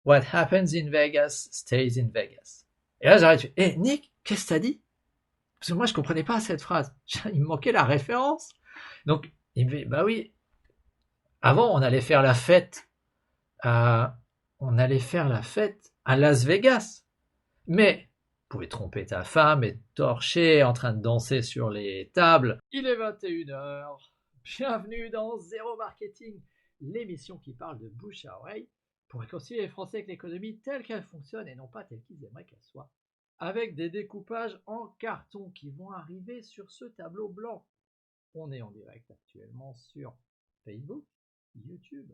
What happens in Vegas stays in Vegas. Et là, j'arrête. Hé, Nick, qu'est-ce que t'as dit? Parce que moi, je comprenais pas cette phrase. Il me manquait la référence. Donc, il me dit, bah oui. Avant, on allait faire la fête à Las Vegas. Mais, vous pouvez tromper ta femme et torcher en train de danser sur les tables. Il est 21h. Bienvenue dans Zéro Marketing, l'émission qui parle de bouche à oreille pour réconcilier les Français avec l'économie telle qu'elle fonctionne et non pas telle qu'ils aimeraient qu'elle soit, avec des découpages en carton qui vont arriver sur ce tableau blanc. On est en direct actuellement sur Facebook, YouTube,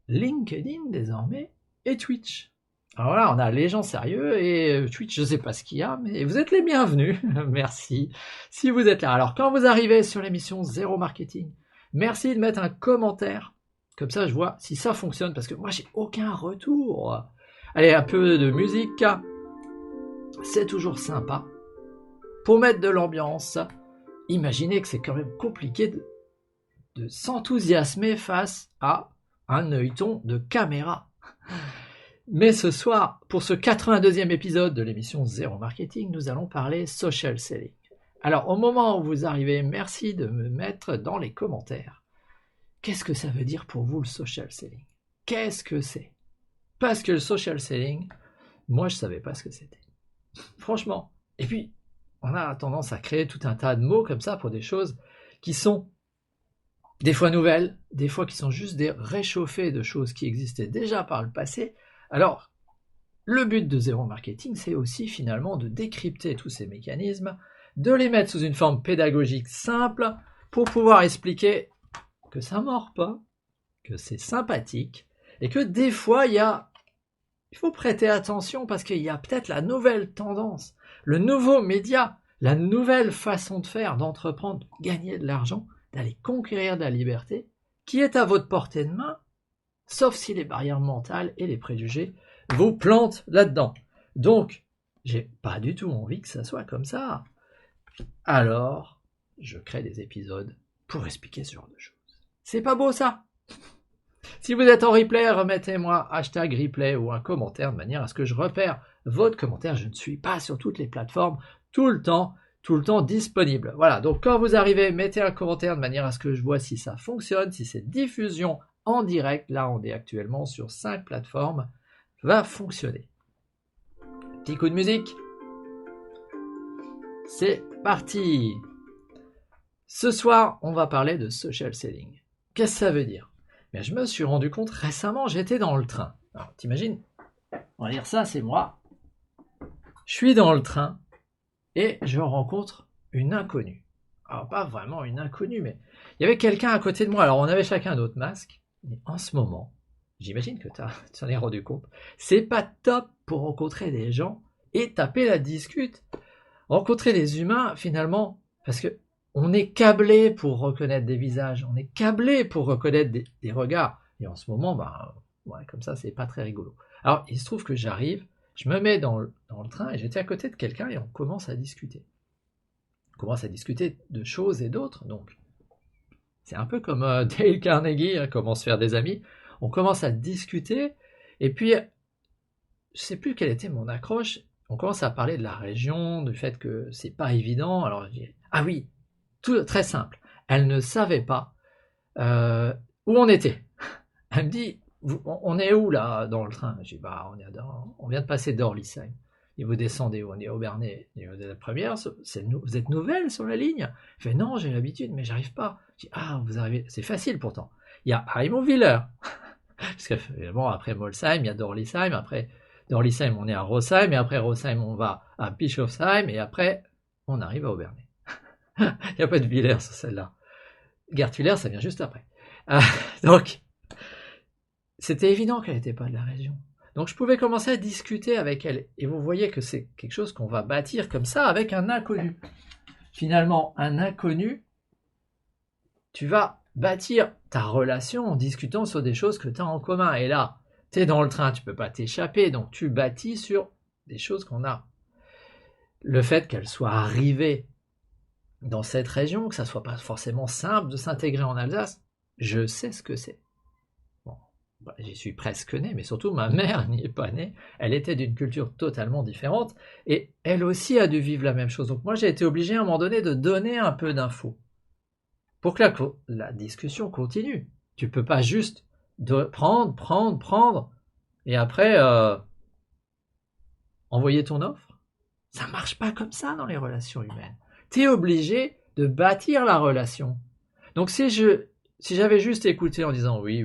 LinkedIn désormais et Twitch. Alors là, on a les gens sérieux et Twitch, je sais pas ce qu'il y a, mais vous êtes les bienvenus. Merci si vous êtes là. Alors quand vous arrivez sur l'émission Zéro Marketing, merci de mettre un commentaire. Comme ça, je vois si ça fonctionne parce que moi, j'ai aucun retour. Allez, un peu de musique. C'est toujours sympa. Pour mettre de l'ambiance, imaginez que c'est quand même compliqué de s'enthousiasmer face à un œilleton de caméra. Mais ce soir, pour ce 82e épisode de l'émission Zéro Marketing, nous allons parler social selling. Alors, au moment où vous arrivez, merci de me mettre dans les commentaires. Qu'est-ce que ça veut dire pour vous le social selling? Qu'est-ce que c'est? Parce que le social selling, moi je savais pas ce que c'était. Franchement. Et puis, on a tendance à créer tout un tas de mots comme ça pour des choses qui sont des fois nouvelles, des fois qui sont juste des réchauffés de choses qui existaient déjà par le passé. Alors, le but de Zéro Marketing, c'est aussi finalement de décrypter tous ces mécanismes, de les mettre sous une forme pédagogique simple pour pouvoir expliquer que ça mord pas, que c'est sympathique, et que des fois, il faut prêter attention parce qu'il y a peut-être la nouvelle tendance, le nouveau média, la nouvelle façon de faire, d'entreprendre, gagner de l'argent, d'aller conquérir de la liberté, qui est à votre portée de main, sauf si les barrières mentales et les préjugés vous plantent là-dedans. Donc, j'ai pas du tout envie que ça soit comme ça. Alors, je crée des épisodes pour expliquer ce genre de choses. C'est pas beau ça? Si vous êtes en replay, remettez-moi #replay ou un commentaire de manière à ce que je repère votre commentaire. Je ne suis pas sur toutes les plateformes tout le temps disponible. Voilà, donc quand vous arrivez, mettez un commentaire de manière à ce que je vois si ça fonctionne, si cette diffusion en direct, là on est actuellement sur 5 plateformes, va fonctionner. Petit coup de musique. C'est parti. Ce soir, on va parler de social selling. Qu'est-ce que ça veut dire? Mais je me suis rendu compte récemment, j'étais dans le train. Alors, t'imagines, on va dire ça, c'est moi. Je suis dans le train et je rencontre une inconnue. Alors, pas vraiment une inconnue, mais il y avait quelqu'un à côté de moi. Alors, on avait chacun notre masque. Mais en ce moment, j'imagine que tu t'en es rendu compte, c'est pas top pour rencontrer des gens et taper la discute. Rencontrer des humains, finalement, parce que on est câblé pour reconnaître des visages, on est câblé pour reconnaître des regards. Et en ce moment, ouais, comme ça, c'est pas très rigolo. Alors, il se trouve que j'arrive, je me mets dans le train et j'étais à côté de quelqu'un et on commence à discuter. On commence à discuter de choses et d'autres, donc c'est un peu comme Dale Carnegie, comment se faire des amis. On commence à discuter et puis, je sais plus quelle était mon accroche. On commence à parler de la région, du fait que c'est pas évident. Alors je dis, ah oui, tout très simple. Elle ne savait pas où on était. Elle me dit, on est où là dans le train? Je dis, on vient de passer d'Orlisheim. Et vous descendez où? On est au Bernay. Et vous êtes la première, vous êtes nouvelle sur la ligne? Je fais, non, j'ai l'habitude, mais j'arrive pas. Je dis, ah, vous arrivez, c'est facile pourtant. Il y a Heimonwiller. Parce que bon, après Molsheim, il y a d'Orlisheim, après d'Orlisheim, on est à Rosheim, et après Rosheim, on va à Bischofsheim, et après, on arrive à Obernai. Il n'y a pas de Villers sur celle-là. Gertwiller, ça vient juste après. Donc, c'était évident qu'elle n'était pas de la région. Donc, je pouvais commencer à discuter avec elle. Et vous voyez que c'est quelque chose qu'on va bâtir comme ça avec un inconnu. Finalement, un inconnu, tu vas bâtir ta relation en discutant sur des choses que tu as en commun. Et là, tu es dans le train, tu peux pas t'échapper, donc tu bâtis sur des choses qu'on a. Le fait qu'elle soit arrivée dans cette région, que ça soit pas forcément simple de s'intégrer en Alsace, je sais ce que c'est. Bon, j'y suis presque né, mais surtout ma mère n'y est pas née. Elle était d'une culture totalement différente et elle aussi a dû vivre la même chose. Donc moi, j'ai été obligé à un moment donné de donner un peu d'infos pour que la discussion continue. Tu peux pas juste prendre et après envoyer ton offre. Ça marche pas comme ça dans les relations humaines. Tu es obligé de bâtir la relation. Donc si j'avais juste écouté en disant oui,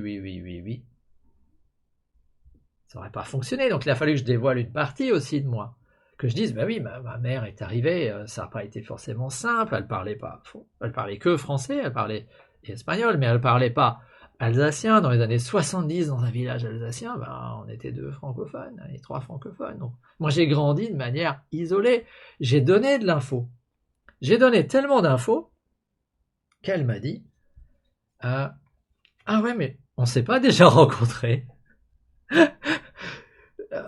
ça n'aurait pas fonctionné. Donc il a fallu que je dévoile une partie aussi de moi. Que je dise, bah oui, ma mère est arrivée, ça n'a pas été forcément simple, elle parlait que français, elle parlait espagnol, mais elle parlait pas alsacien. Dans les années 70, dans un village alsacien, ben, on était 2 francophones et 3 francophones. Donc, moi, j'ai grandi de manière isolée. J'ai donné de l'info. J'ai donné tellement d'infos qu'elle m'a dit, ah ouais, mais on s'est pas déjà rencontrés.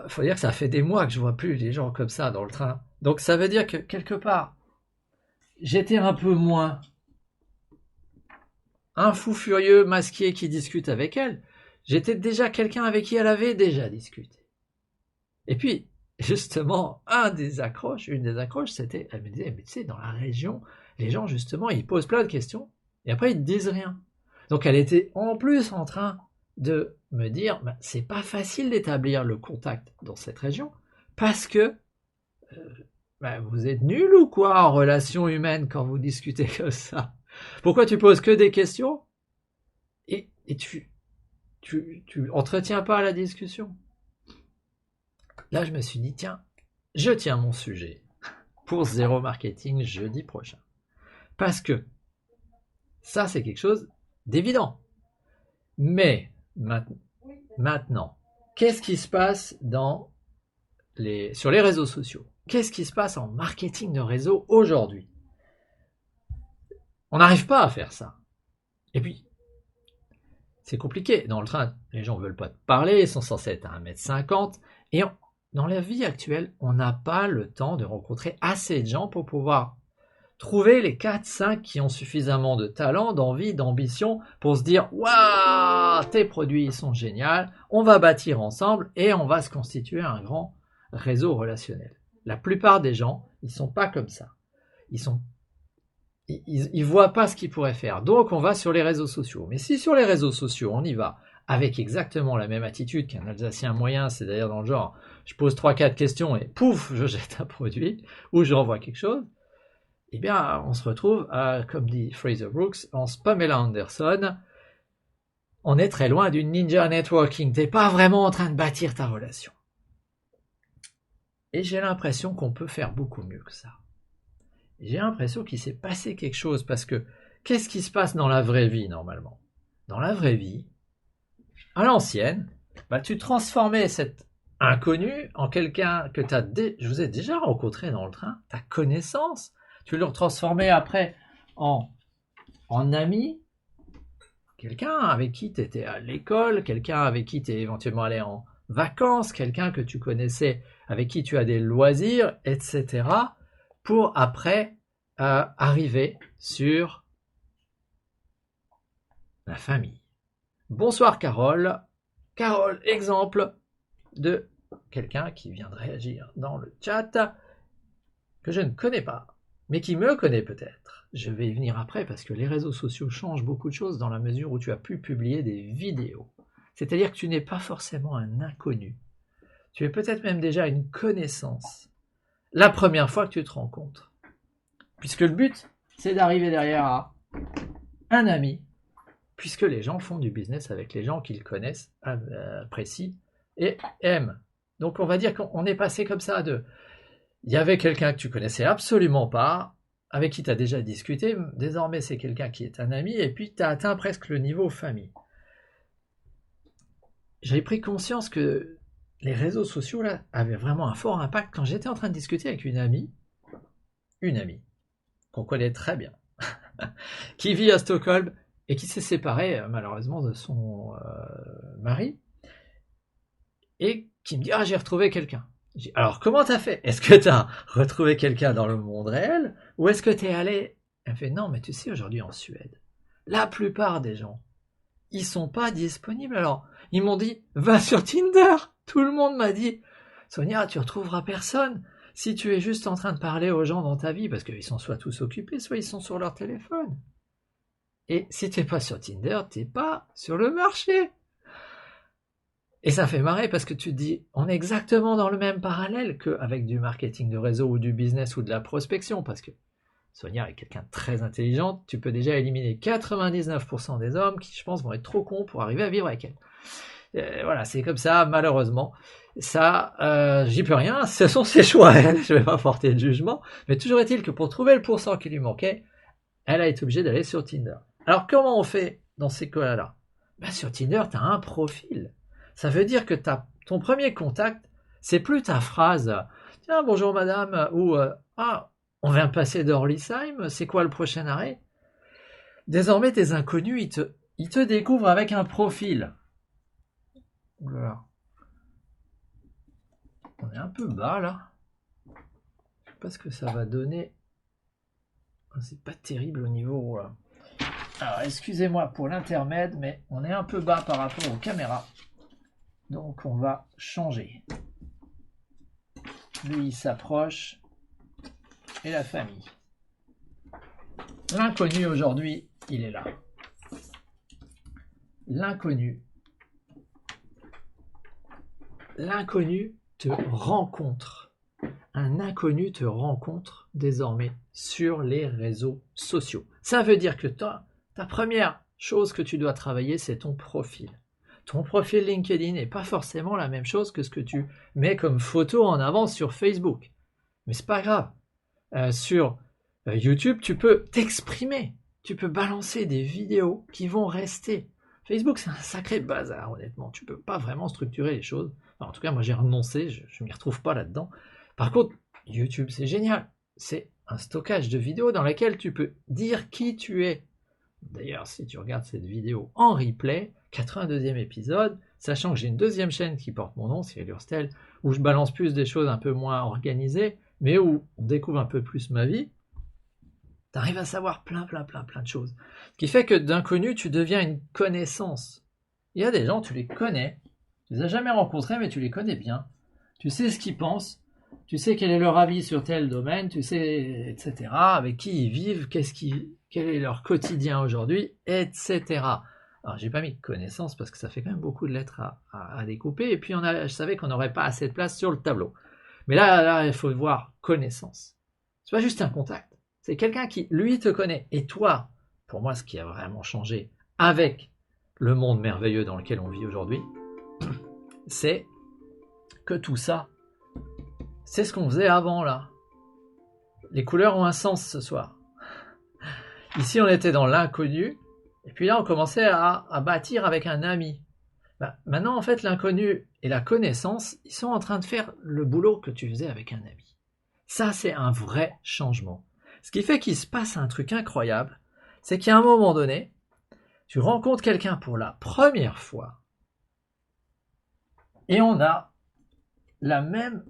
Faut dire que ça fait des mois que je vois plus les gens comme ça dans le train. Donc ça veut dire que quelque part, j'étais un peu moins un fou furieux masqué qui discute avec elle. J'étais déjà quelqu'un avec qui elle avait déjà discuté. Et puis, justement, une des accroches, c'était, elle me disait, mais tu sais, dans la région, les gens, justement, ils posent plein de questions et après, ils ne disent rien. Donc elle était en plus en train de me dire, bah, c'est pas facile d'établir le contact dans cette région parce que bah, vous êtes nul ou quoi en relation humaine quand vous discutez comme ça? Pourquoi tu poses que des questions et tu entretiens pas la discussion? Là, je me suis dit, tiens, je tiens mon sujet pour Zéro Marketing jeudi prochain. Parce que ça, c'est quelque chose d'évident. Mais maintenant, qu'est-ce qui se passe sur les réseaux sociaux? Qu'est-ce qui se passe en marketing de réseau aujourd'hui? On n'arrive pas à faire ça. Et puis, c'est compliqué. Dans le train, les gens ne veulent pas te parler, ils sont censés être à 1m50. Et dans la vie actuelle, on n'a pas le temps de rencontrer assez de gens pour pouvoir trouver les 4-5 qui ont suffisamment de talent, d'envie, d'ambition pour se dire « Waouh, tes produits sont géniaux, on va bâtir ensemble et on va se constituer un grand réseau relationnel. » La plupart des gens, ils ne sont pas comme ça. Ils voient pas ce qu'ils pourraient faire. Donc, on va sur les réseaux sociaux. Mais si sur les réseaux sociaux, on y va avec exactement la même attitude qu'un Alsacien moyen, c'est d'ailleurs dans le genre, je pose 3-4 questions et pouf, je jette un produit ou j'envoie quelque chose, eh bien, on se retrouve, comme dit Fraser Brooks, en Pamela Anderson, on est très loin du ninja networking. T'es pas vraiment en train de bâtir ta relation. Et j'ai l'impression qu'on peut faire beaucoup mieux que ça. J'ai l'impression qu'il s'est passé quelque chose parce que qu'est-ce qui se passe dans la vraie vie normalement? Dans la vraie vie, à l'ancienne, bah, tu transformais cet inconnu en quelqu'un que je vous ai déjà rencontré dans le train, ta connaissance. Tu le transformais après en ami, quelqu'un avec qui tu étais à l'école, quelqu'un avec qui tu es éventuellement allé en vacances, quelqu'un que tu connaissais, avec qui tu as des loisirs, etc. pour après arriver sur la famille. Bonsoir Carole. Carole, exemple de quelqu'un qui vient de réagir dans le chat, que je ne connais pas, mais qui me connaît peut-être. Je vais y venir après parce que les réseaux sociaux changent beaucoup de choses dans la mesure où tu as pu publier des vidéos. C'est-à-dire que tu n'es pas forcément un inconnu. Tu es peut-être même déjà une connaissance. La première fois que tu te rencontres. Puisque le but, c'est d'arriver derrière à un ami, puisque les gens font du business avec les gens qu'ils connaissent, apprécient et aiment. Donc on va dire qu'on est passé comme ça de... Il y avait quelqu'un que tu connaissais absolument pas, avec qui tu as déjà discuté, désormais c'est quelqu'un qui est un ami, et puis tu as atteint presque le niveau famille. J'ai pris conscience que les réseaux sociaux là avaient vraiment un fort impact quand j'étais en train de discuter avec une amie qu'on connaît très bien, qui vit à Stockholm et qui s'est séparée malheureusement de son mari, et qui me dit « Ah, j'ai retrouvé quelqu'un ». Alors, comment t'as fait? Est-ce que t'as retrouvé quelqu'un dans le monde réel ou est-ce que t'es allé? Elle fait non, mais tu sais, aujourd'hui en Suède, la plupart des gens, ils sont pas disponibles. Alors, Ils m'ont dit, va sur Tinder. Tout le monde m'a dit, Sonia, tu retrouveras personne si tu es juste en train de parler aux gens dans ta vie, parce qu'ils sont soit tous occupés, soit ils sont sur leur téléphone. Et si tu n'es pas sur Tinder, tu n'es pas sur le marché. Et ça fait marrer parce que tu te dis, on est exactement dans le même parallèle qu'avec du marketing de réseau ou du business ou de la prospection, parce que Sonia est quelqu'un de très intelligente, tu peux déjà éliminer 99% des hommes qui, je pense, vont être trop cons pour arriver à vivre avec elle. Voilà, c'est comme ça, malheureusement. Ça, j'y peux rien, ce sont ses choix, je ne vais pas porter de jugement, mais toujours est-il que pour trouver le pourcent qui lui manquait, elle a été obligée d'aller sur Tinder. Alors, comment on fait dans ces cas-là? Sur Tinder, tu as un profil. Ça veut dire que ton premier contact, c'est plus ta phrase « Tiens, bonjour madame » ou « Ah, on vient de passer d'Orlisheim, c'est quoi le prochain arrêt ?» Désormais, tes inconnus, ils te découvrent avec un profil. Voilà. On est un peu bas là. Je sais pas ce que ça va donner. C'est pas terrible au niveau... Alors, excusez-moi pour l'intermède, mais on est un peu bas par rapport aux caméras. Donc, on va changer. Lui, il s'approche. Et la famille. L'inconnu aujourd'hui, il est là. L'inconnu. L'inconnu te rencontre. Un inconnu te rencontre désormais sur les réseaux sociaux. Ça veut dire que ta première chose que tu dois travailler, c'est ton profil. Ton profil LinkedIn n'est pas forcément la même chose que ce que tu mets comme photo en avant sur Facebook. Mais c'est pas grave. Sur YouTube, tu peux t'exprimer. Tu peux balancer des vidéos qui vont rester. Facebook, c'est un sacré bazar, honnêtement. Tu peux pas vraiment structurer les choses. Enfin, en tout cas, moi, j'ai renoncé. Je m'y retrouve pas là-dedans. Par contre, YouTube, c'est génial. C'est un stockage de vidéos dans lequel tu peux dire qui tu es. D'ailleurs, si tu regardes cette vidéo en replay, 82e épisode, sachant que j'ai une deuxième chaîne qui porte mon nom, c'est Lurstel, où je balance plus des choses un peu moins organisées, mais où on découvre un peu plus ma vie, tu arrives à savoir plein de choses. Ce qui fait que d'inconnu, tu deviens une connaissance. Il y a des gens, tu les connais, tu les as jamais rencontrés, mais tu les connais bien. Tu sais ce qu'ils pensent, tu sais quel est leur avis sur tel domaine, tu sais, etc., avec qui ils vivent, quel est leur quotidien aujourd'hui, etc. Alors, j'ai pas mis connaissance parce que ça fait quand même beaucoup de lettres à découper, et puis je savais qu'on n'aurait pas assez de place sur le tableau. Mais là, il faut voir connaissance. C'est pas juste un contact. C'est quelqu'un qui, lui, te connaît. Et toi, pour moi, ce qui a vraiment changé avec le monde merveilleux dans lequel on vit aujourd'hui, c'est que tout ça, c'est ce qu'on faisait avant, là. Les couleurs ont un sens ce soir. Ici, on était dans l'inconnu. Et puis là, on commençait à bâtir avec un ami. Maintenant, en fait, l'inconnu et la connaissance, ils sont en train de faire le boulot que tu faisais avec un ami. Ça, c'est un vrai changement. Ce qui fait qu'il se passe un truc incroyable, c'est qu'à un moment donné, tu rencontres quelqu'un pour la première fois et on a la même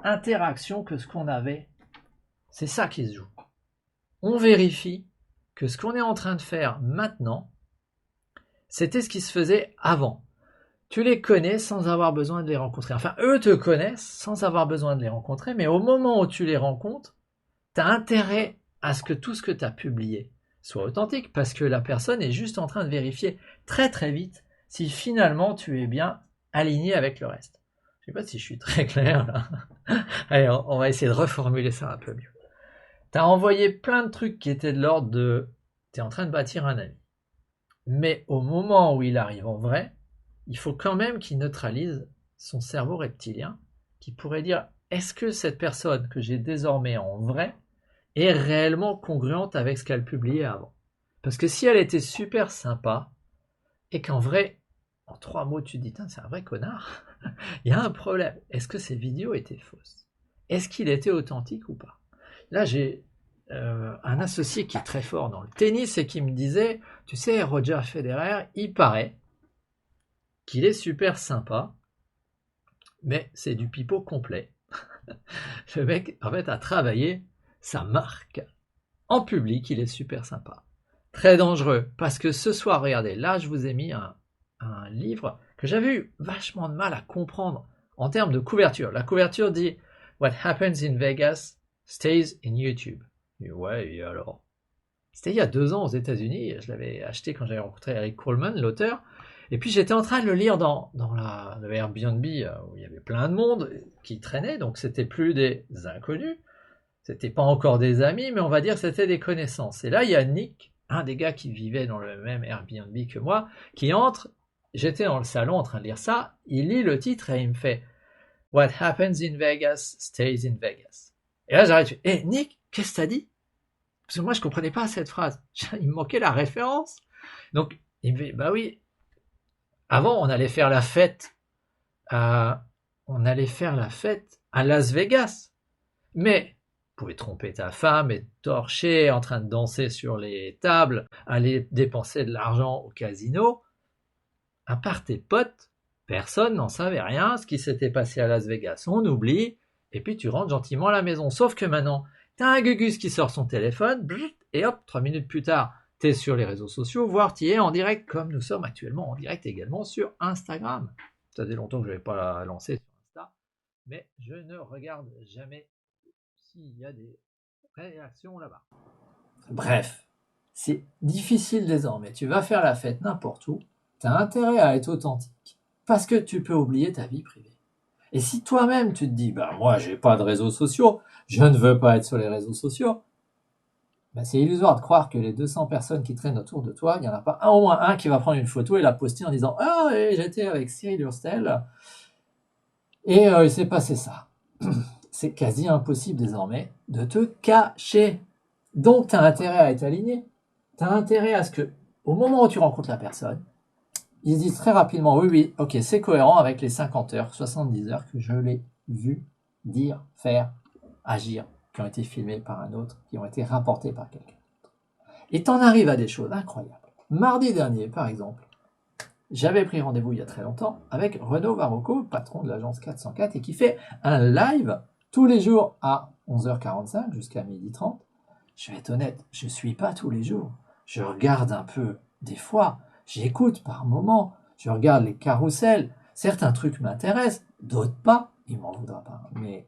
interaction que ce qu'on avait. C'est ça qui se joue. On vérifie que ce qu'on est en train de faire maintenant, c'était ce qui se faisait avant. Tu les connais sans avoir besoin de les rencontrer. Enfin, eux te connaissent sans avoir besoin de les rencontrer, mais au moment où tu les rencontres, tu as intérêt à ce que tout ce que tu as publié soit authentique, parce que la personne est juste en train de vérifier très vite si finalement tu es bien aligné avec le reste. Je sais pas si je suis très clair là. Allez, on va essayer de reformuler ça un peu mieux. Tu as envoyé plein de trucs qui étaient de l'ordre de « tu es en train de bâtir un ami ». Mais au moment où il arrive en vrai, il faut quand même qu'il neutralise son cerveau reptilien, qui pourrait dire « est-ce que cette personne que j'ai désormais en vrai est réellement congruente avec ce qu'elle publiait avant ?» Parce que si elle était super sympa, et qu'en vrai, en 3 mots, tu te dis « c'est un vrai connard », il y a un problème. Est-ce que ces vidéos étaient fausses? Est-ce qu'il était authentique ou pas? Là, j'ai un associé qui est très fort dans le tennis et qui me disait « tu sais, Roger Federer, il paraît qu'il est super sympa, mais c'est du pipeau complet. » Le mec, en fait, a travaillé sa marque. En public, il est super sympa. Très dangereux, parce que ce soir, regardez, là, je vous ai mis un livre que j'avais eu vachement de mal à comprendre en termes de couverture. La couverture dit « What happens in Vegas stays in YouTube ». Et ouais, et alors? C'était il y a 2 ans aux États-Unis, je l'avais acheté quand j'avais rencontré Eric Coleman, l'auteur, et puis j'étais en train de le lire dans le Airbnb où il y avait plein de monde qui traînait, donc c'était plus des inconnus, c'était pas encore des amis, mais on va dire que c'était des connaissances. Et là, il y a Nick, un des gars qui vivait dans le même Airbnb que moi, qui entre, j'étais dans le salon en train de lire ça, il lit le titre et il me fait « What happens in Vegas stays in Vegas ». Et là, j'arrête, « Hé Nick, qu'est-ce que t'as dit ?» Parce que moi, je comprenais pas cette phrase. Il me manquait la référence. Donc, il me dit, bah oui, avant, on allait faire la fête à Las Vegas. Mais, vous pouvez tromper ta femme, être torché, en train de danser sur les tables, aller dépenser de l'argent au casino. À part tes potes, personne n'en savait rien, ce qui s'était passé à Las Vegas. On oublie, et puis tu rentres gentiment à la maison. Sauf que maintenant, t'as un gugus qui sort son téléphone, et hop, 3 minutes plus tard, t'es sur les réseaux sociaux, voire t'y es en direct, comme nous sommes actuellement en direct également sur Instagram. Ça fait longtemps que je n'avais pas la lancé sur Insta, mais je ne regarde jamais s'il y a des réactions là-bas. Bref, c'est difficile désormais. Tu vas faire la fête n'importe où, t'as intérêt à être authentique, parce que tu peux oublier ta vie privée. Et si toi-même tu te dis, bah moi j'ai pas de réseaux sociaux, je ne veux pas être sur les réseaux sociaux, bah, c'est illusoire de croire que les 200 personnes qui traînent autour de toi, il n'y en a pas au moins un qui va prendre une photo et la poster en disant « Ah, j'étais avec Cyril Hurstel et il s'est passé ça. » C'est quasi impossible désormais de te cacher. Donc tu as intérêt à être aligné. Tu as intérêt à ce que, au moment où tu rencontres la personne, ils se disent très rapidement, oui, ok, c'est cohérent avec les 50 heures, 70 heures que je l'ai vu dire, faire, agir, qui ont été filmées par un autre, qui ont été rapportées par quelqu'un d'autre. Et t'en arrives à des choses incroyables. Mardi dernier, par exemple, j'avais pris rendez-vous il y a très longtemps avec Renaud Varocco, patron de l'agence 404, et qui fait un live tous les jours à 11h45 jusqu'à 12h30. Je vais être honnête, je ne suis pas tous les jours. Je regarde un peu des fois, j'écoute par moment, je regarde les carousels. Certains trucs m'intéressent, d'autres pas. Il m'en voudra pas, mais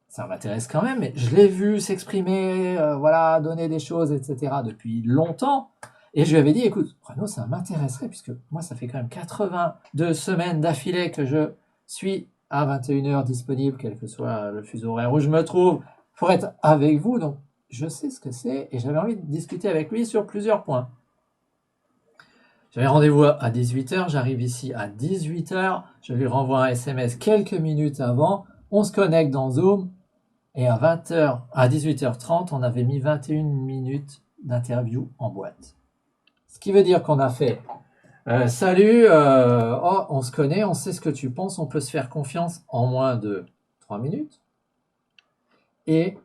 ça m'intéresse quand même. Mais je l'ai vu s'exprimer, voilà, donner des choses, etc. depuis longtemps. Et je lui avais dit, écoute, Renaud, ça m'intéresserait, puisque moi, ça fait quand même 82 semaines d'affilée que je suis à 21h disponible, quel que soit le fuseau horaire où je me trouve, pour être avec vous. Donc, je sais ce que c'est, et j'avais envie de discuter avec lui sur plusieurs points. J'avais rendez-vous à 18h, j'arrive ici à 18h, je lui renvoie un SMS quelques minutes avant, on se connecte dans Zoom, et à 18h30, on avait mis 21 minutes d'interview en boîte. Ce qui veut dire qu'on a fait salut, on se connaît, on sait ce que tu penses, on peut se faire confiance en moins de 3 minutes. Et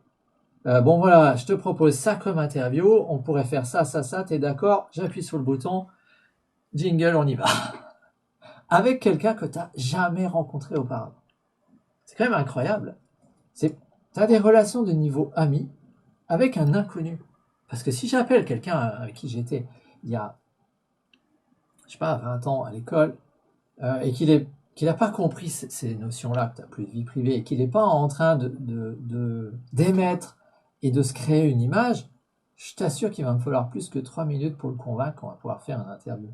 bon voilà, je te propose ça comme interview, on pourrait faire ça, t'es d'accord? J'appuie sur le bouton, jingle, on y va. Avec quelqu'un que tu n'as jamais rencontré auparavant. C'est quand même incroyable. Tu as des relations de niveau ami avec un inconnu. Parce que si j'appelle quelqu'un avec qui j'étais il y a, je sais pas, 20 ans à l'école, et qu'il n'a pas compris ces notions-là, que tu n'as plus de vie privée, et qu'il n'est pas en train d'émettre et de se créer une image, je t'assure qu'il va me falloir plus que 3 minutes pour le convaincre qu'on va pouvoir faire une interview.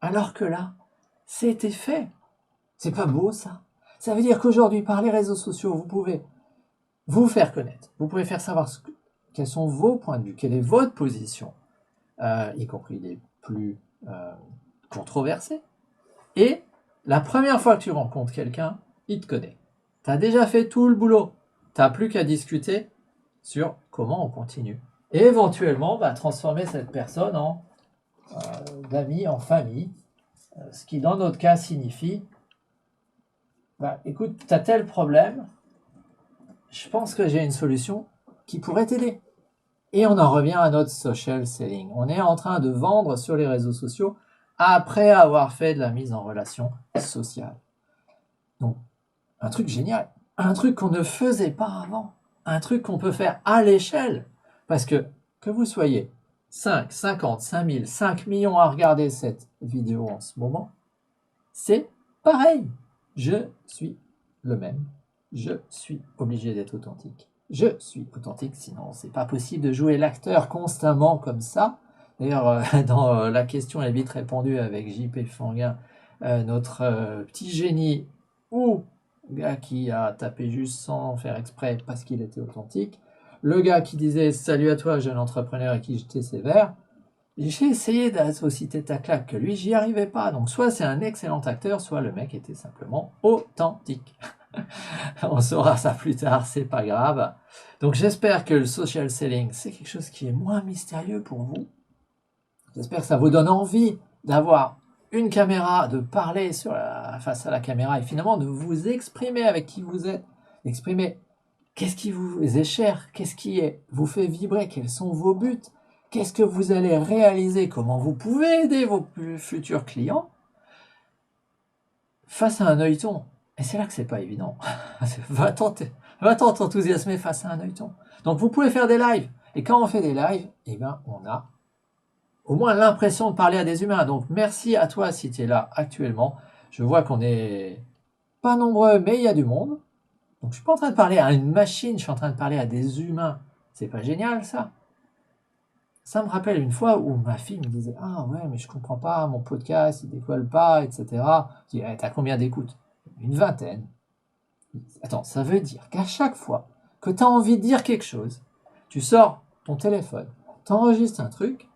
Alors que là, c'était fait. C'est pas beau ça? Ça veut dire qu'aujourd'hui, par les réseaux sociaux, vous pouvez vous faire connaître. Vous pouvez faire savoir quels sont vos points de vue, quelle est votre position, y compris les plus controversés. Et la première fois que tu rencontres quelqu'un, il te connaît. Tu as déjà fait tout le boulot. Tu n'as plus qu'à discuter sur comment on continue. Et éventuellement, transformer cette personne en d'amis, en famille. Ce qui, dans notre cas, signifie écoute, tu as tel problème, je pense que j'ai une solution qui pourrait t'aider. Et on en revient à notre social selling. On est en train de vendre sur les réseaux sociaux après avoir fait de la mise en relation sociale. Donc, un truc génial, un truc qu'on ne faisait pas avant, un truc qu'on peut faire à l'échelle. Parce que vous soyez 5, 50, 5000, 5 millions à regarder cette vidéo en ce moment, c'est pareil, je suis le même. Je suis obligé d'être authentique. Je suis authentique, sinon c'est pas possible de jouer l'acteur constamment comme ça. D'ailleurs, dans la question est vite répondue avec JP Fanguin, notre petit génie ou gars qui a tapé juste sans faire exprès parce qu'il était authentique. Le gars qui disait salut à toi jeune entrepreneur et qui j'étais sévère. J'ai essayé d'associer ta claque que lui, j'y arrivais pas. Donc soit c'est un excellent acteur, soit le mec était simplement authentique. On saura ça plus tard, c'est pas grave. Donc j'espère que le social selling, c'est quelque chose qui est moins mystérieux pour vous. J'espère que ça vous donne envie d'avoir une caméra, de parler face à la caméra et finalement de vous exprimer avec qui vous êtes. Exprimer qu'est-ce qui vous est cher, qu'est-ce qui vous fait vibrer, quels sont vos buts, qu'est-ce que vous allez réaliser, comment vous pouvez aider vos futurs clients face à un œilleton. Et c'est là que c'est pas évident. Va t'enthousiasmer face à un œilleton. Donc vous pouvez faire des lives. Et quand on fait des lives, eh ben, on a au moins l'impression de parler à des humains. Donc merci à toi si tu es là actuellement. Je vois qu'on est pas nombreux, mais il y a du monde. Donc je suis pas en train de parler à une machine, je suis en train de parler à des humains. C'est pas génial ça? Ça me rappelle une fois où ma fille me disait ah ouais mais je comprends pas, mon podcast il décolle pas, etc. Je dis t'as combien d'écoutes? Une vingtaine. Attends, ça veut dire qu'à chaque fois que tu as envie de dire quelque chose, tu sors ton téléphone, tu enregistres un truc,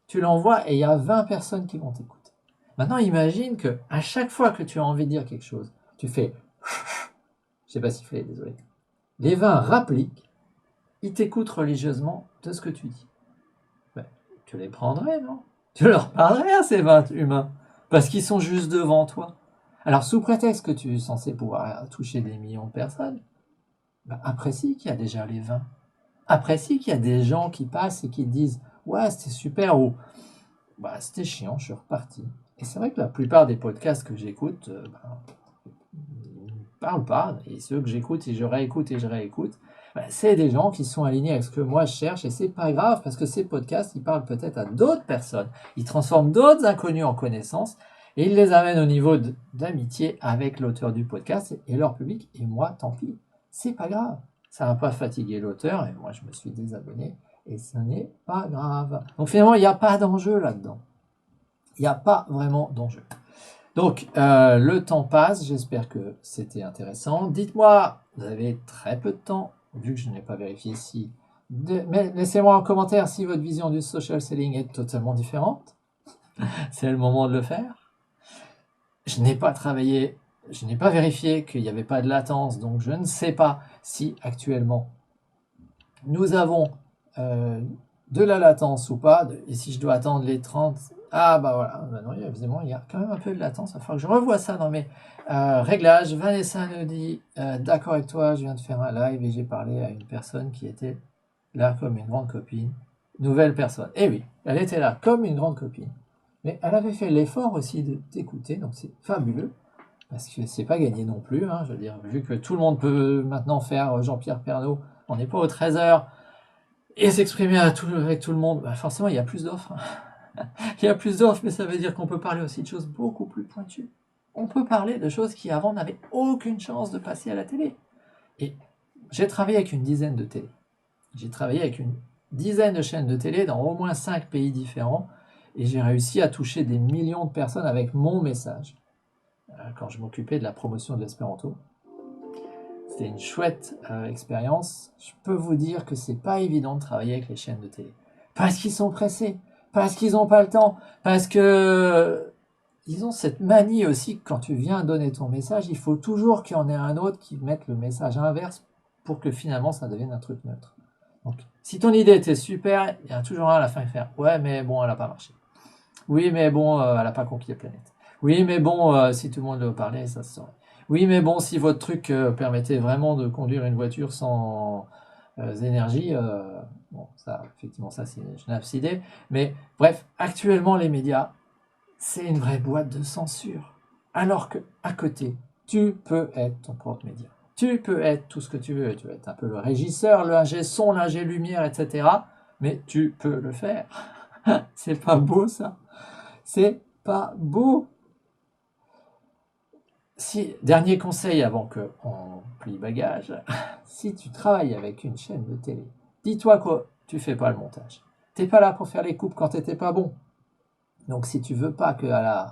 tu l'envoies et il y a 20 personnes qui vont t'écouter. Maintenant imagine que à chaque fois que tu as envie de dire quelque chose, tu fais je sais pas s'il fait, désolé. Les 20 rappliquent, ils t'écoutent religieusement de ce que tu dis. Ben, tu les prendrais, non? Tu leur parlerais à ces 20 humains, parce qu'ils sont juste devant toi. Alors, sous prétexte que tu es censé pouvoir toucher des millions de personnes, ben, apprécie qu'il y a déjà les 20. Apprécie qu'il y a des gens qui passent et qui disent « Ouais, c'était super » ou bah, « C'était chiant, je suis reparti ». Et c'est vrai que la plupart des podcasts que j'écoute, ils ne parlent pas. Et ceux que j'écoute et je réécoute, c'est des gens qui sont alignés avec ce que moi je cherche. Et c'est pas grave parce que ces podcasts, ils parlent peut-être à d'autres personnes. Ils transforment d'autres inconnus en connaissances et ils les amènent au niveau d'amitié avec l'auteur du podcast et leur public. Et moi, tant pis, c'est pas grave. Ça va pas fatiguer l'auteur et moi je me suis désabonné et ce n'est pas grave. Donc finalement, il n'y a pas d'enjeu là-dedans. Il n'y a pas vraiment d'enjeu. Donc, le temps passe, j'espère que c'était intéressant. Dites-moi, vous avez très peu de temps, vu que je n'ai pas vérifié si... Mais laissez-moi en commentaire si votre vision du social selling est totalement différente. C'est le moment de le faire. Je n'ai pas travaillé, je n'ai pas vérifié qu'il n'y avait pas de latence, donc je ne sais pas si actuellement nous avons de la latence ou pas, et si je dois attendre les 30... Ah bah voilà, bah non, évidemment, il y a quand même un peu de latence, il va falloir que je revoie ça dans mes réglages. Vanessa nous dit, d'accord avec toi, je viens de faire un live et j'ai parlé à une personne qui était là comme une grande copine. Nouvelle personne. Eh oui, elle était là comme une grande copine. Mais elle avait fait l'effort aussi de t'écouter, donc c'est fabuleux, parce que c'est pas gagné non plus, hein, je veux dire, vu que tout le monde peut maintenant faire Jean-Pierre Pernaut, on n'est pas aux 13h, et s'exprimer avec tout le monde, bah forcément il y a plus d'offres. Il y a plus d'offres, mais ça veut dire qu'on peut parler aussi de choses beaucoup plus pointues. On peut parler de choses qui avant n'avaient aucune chance de passer à la télé. Et j'ai travaillé avec une dizaine de télé. J'ai travaillé avec une dizaine de chaînes de télé dans au moins 5 pays différents, et j'ai réussi à toucher des millions de personnes avec mon message. Quand je m'occupais de la promotion de l'espéranto. C'était une chouette expérience. Je peux vous dire que c'est pas évident de travailler avec les chaînes de télé. Parce qu'ils sont pressés, parce qu'ils n'ont pas le temps, parce que ils ont cette manie aussi que quand tu viens donner ton message, il faut toujours qu'il y en ait un autre qui mette le message inverse pour que finalement ça devienne un truc neutre. Donc, si ton idée était super, il y a toujours un à la fin qui fait « Ouais, mais bon, elle n'a pas marché. Oui, mais bon, elle n'a pas conquis la planète. Oui, mais bon, si tout le monde veut parler, ça se saurait. Oui, mais bon, si votre truc permettait vraiment de conduire une voiture sans énergie, bon, ça, effectivement, ça, c'est une absidée. Mais bref, actuellement, les médias, c'est une vraie boîte de censure. Alors que à côté, tu peux être ton propre média. Tu peux être tout ce que tu veux. Tu peux être un peu le régisseur, l'ingé son, l'ingé lumière, etc. Mais tu peux le faire. C'est pas beau, ça. C'est pas beau. Dernier conseil avant qu'on plie bagage, si tu travailles avec une chaîne de télé, dis-toi que tu fais pas le montage. T'es pas là pour faire les coupes quand t'étais pas bon. Donc si tu veux pas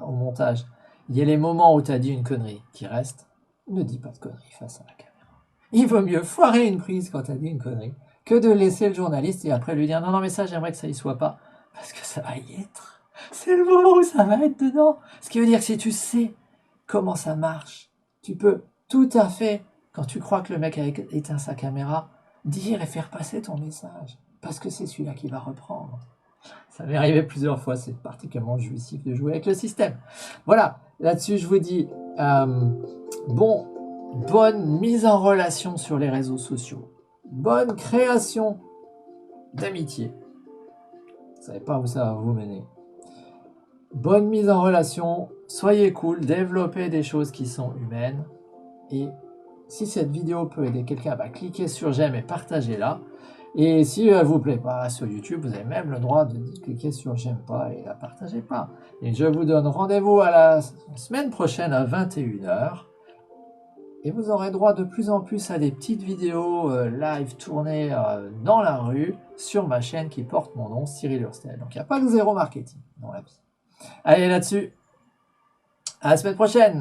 au montage, il y ait les moments où tu as dit une connerie qui restent, ne dis pas de conneries face à la caméra. Il vaut mieux foirer une prise quand tu as dit une connerie que de laisser le journaliste et après lui dire non, non, mais ça, j'aimerais que ça y soit pas, parce que ça va y être. C'est le moment où ça va être dedans. Ce qui veut dire que si tu sais comment ça marche, tu peux tout à fait, quand tu crois que le mec a éteint sa caméra, dire et faire passer ton message, parce que c'est celui-là qui va reprendre. Ça m'est arrivé plusieurs fois, c'est particulièrement jouissif de jouer avec le système. Voilà, là-dessus je vous dis, bonne mise en relation sur les réseaux sociaux, bonne création d'amitié. Vous ne savez pas où ça va vous mener. Bonne mise en relation, soyez cool, développez des choses qui sont humaines. Et si cette vidéo peut aider quelqu'un, cliquez sur j'aime et partagez-la. Et si elle vous plaît pas sur YouTube, vous avez même le droit de cliquer sur j'aime pas et la partagez pas. Et je vous donne rendez-vous à la semaine prochaine à 21h. Et vous aurez droit de plus en plus à des petites vidéos live tournées dans la rue sur ma chaîne qui porte mon nom, Cyril Hurstel. Donc il n'y a pas de zéro marketing dans la vie. Allez là-dessus, à la semaine prochaine!